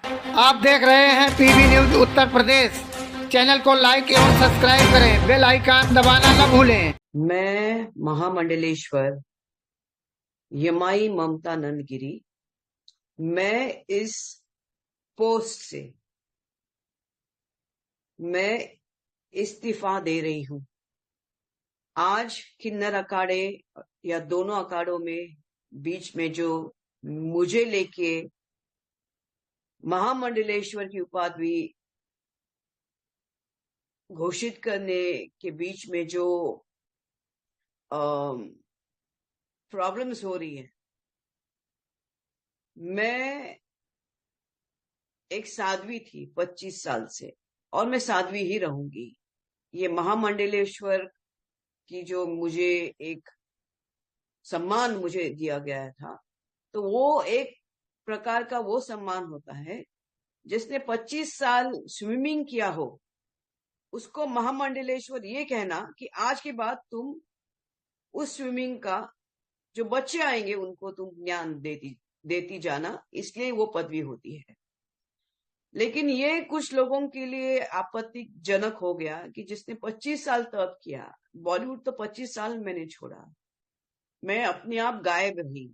आप देख रहे हैं PB news Uttar Pradesh. Channel को लाइक एवं सब्सक्राइब करें, बेल आइकन दबाना न भूलें। मैं महामंडलेश्वर यमाई ममता नंदगिरी, मैं इस पोस्ट से मैं इस्तीफा दे रही हूं। आज किन्नर अखाड़े या दोनों अखाड़ों में बीच में जो मुझे लेके महामंडलेश्वर की उपाधि घोषित करने के बीच में जो प्रॉब्लम्स हो रही है, मैं एक साध्वी थी 25 साल से और मैं साध्वी ही रहूंगी। ये महामंडलेश्वर की जो मुझे एक सम्मान मुझे दिया गया था, तो वो एक प्रकार का वो सम्मान होता है जिसने 25 साल स्विमिंग किया हो, उसको महामंडलेश्वर ये कहना कि आज के बाद तुम उस स्विमिंग का जो बच्चे आएंगे उनको तुम ज्ञान देती जाना, इसलिए वो पदवी होती है। लेकिन ये कुछ लोगों के लिए आपत्तिजनक हो गया कि जिसने 25 साल तप किया, बॉलीवुड तो 25 साल मैंने छोड़ा, मैं अपने आप गायब रही,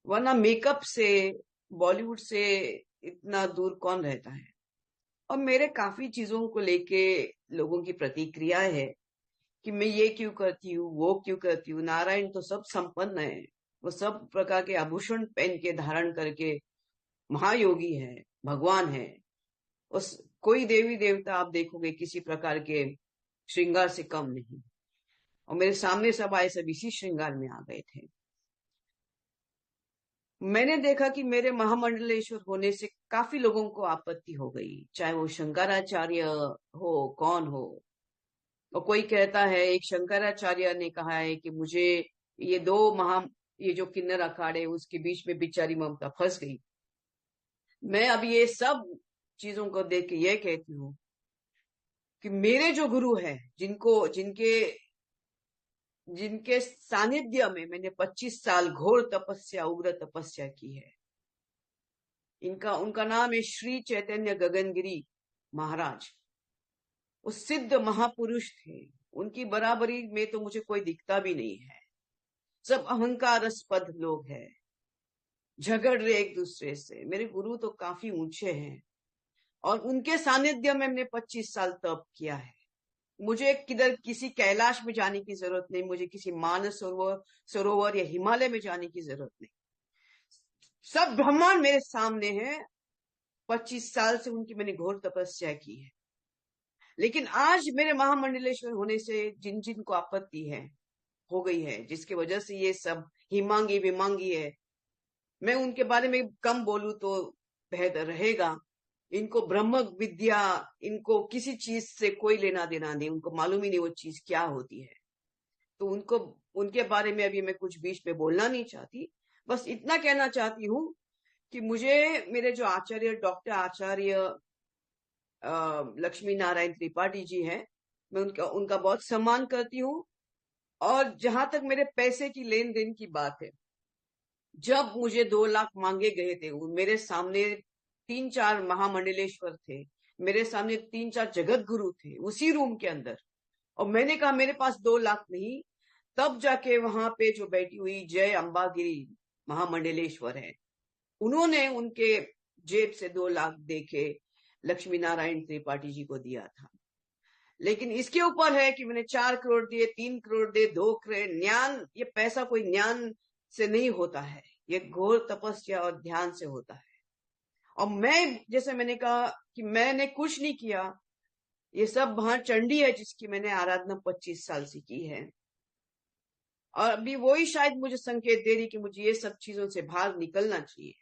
वरना मेकअप से बॉलीवुड से इतना दूर कौन रहता है। और मेरे काफी चीजों को लेके लोगों की प्रतिक्रिया है कि मैं ये क्यों करती हूँ, वो क्यों करती हूँ। नारायण तो सब संपन्न है, वो सब प्रकार के आभूषण पहन के धारण करके महायोगी है, भगवान है। उस कोई देवी देवता आप देखोगे किसी प्रकार के श्रृंगार से कम नहीं, और मेरे सामने सब आए सब इसी श्रृंगार में आ गए थे। मैंने देखा कि मेरे महामंडलेश्वर होने से काफी लोगों को आपत्ति हो गई, चाहे वो शंकराचार्य हो, कौन हो। और कोई कहता है, एक शंकराचार्य ने कहा है कि मुझे ये जो किन्नर अखाड़े उसके बीच में बिचारी ममता फंस गई। मैं अब ये सब चीजों को देख के ये कहती हूँ कि मेरे जो गुरु हैं, जिनके सानिध्य में मैंने 25 साल घोर तपस्या, उग्र तपस्या की है, उनका नाम है श्री चैतन्य गगनगिरी महाराज। वो सिद्ध महापुरुष थे, उनकी बराबरी में तो मुझे कोई दिखता भी नहीं है। सब अहंकारस्पद लोग हैं, झगड़ रहे एक दूसरे से। मेरे गुरु तो काफी ऊंचे हैं और उनके सानिध्य में मैंने 25 साल तप किया है। मुझे किसी कैलाश में जाने की जरूरत नहीं, मुझे किसी मानस सरोवर या हिमालय में जाने की जरूरत नहीं। सब ब्रह्मांड मेरे सामने है। 25 साल से उनकी मैंने घोर तपस्या की है। लेकिन आज मेरे महामंडलेश्वर होने से जिन जिन को आपत्ति है हो गई है, जिसकी वजह से ये सब हिमांगी विमांगी है, मैं उनके बारे में कम बोलूं तो बेहतर रहेगा। इनको ब्रह्म विद्या, इनको किसी चीज से कोई लेना देना नहीं, उनको मालूम ही नहीं वो चीज क्या होती है। तो उनके बारे में अभी मैं कुछ बीच में बोलना नहीं चाहती। बस इतना कहना चाहती हूँ कि मुझे मेरे जो आचार्य, डॉक्टर आचार्य लक्ष्मी नारायण त्रिपाठी जी हैं, मैं उनका बहुत सम्मान करती हूँ। और जहां तक मेरे पैसे की लेन देन की बात है, जब मुझे 2 लाख मांगे गए थे, मेरे सामने 3-4 महामंडलेश्वर थे, मेरे सामने 3-4 जगत गुरु थे उसी रूम के अंदर, और मैंने कहा मेरे पास 2 लाख नहीं, तब जाके वहां पे जो बैठी हुई जय अंबागिरी महामंडलेश्वर है, उन्होंने उनके जेब से 2 लाख देके लक्ष्मी नारायण त्रिपाठी जी को दिया था। लेकिन इसके ऊपर है कि मैंने 4 करोड़ दिए, 3 करोड़ दिए, 2 करोड़। ज्ञान, ये पैसा कोई ज्ञान से नहीं होता है, ये घोर तपस्या और ध्यान से होता है। और मैं, जैसे मैंने कहा कि मैंने कुछ नहीं किया, ये सब वहां चंडी है जिसकी मैंने आराधना 25 साल से की है। और अभी वही शायद मुझे संकेत दे रही कि मुझे ये सब चीजों से बाहर निकलना चाहिए।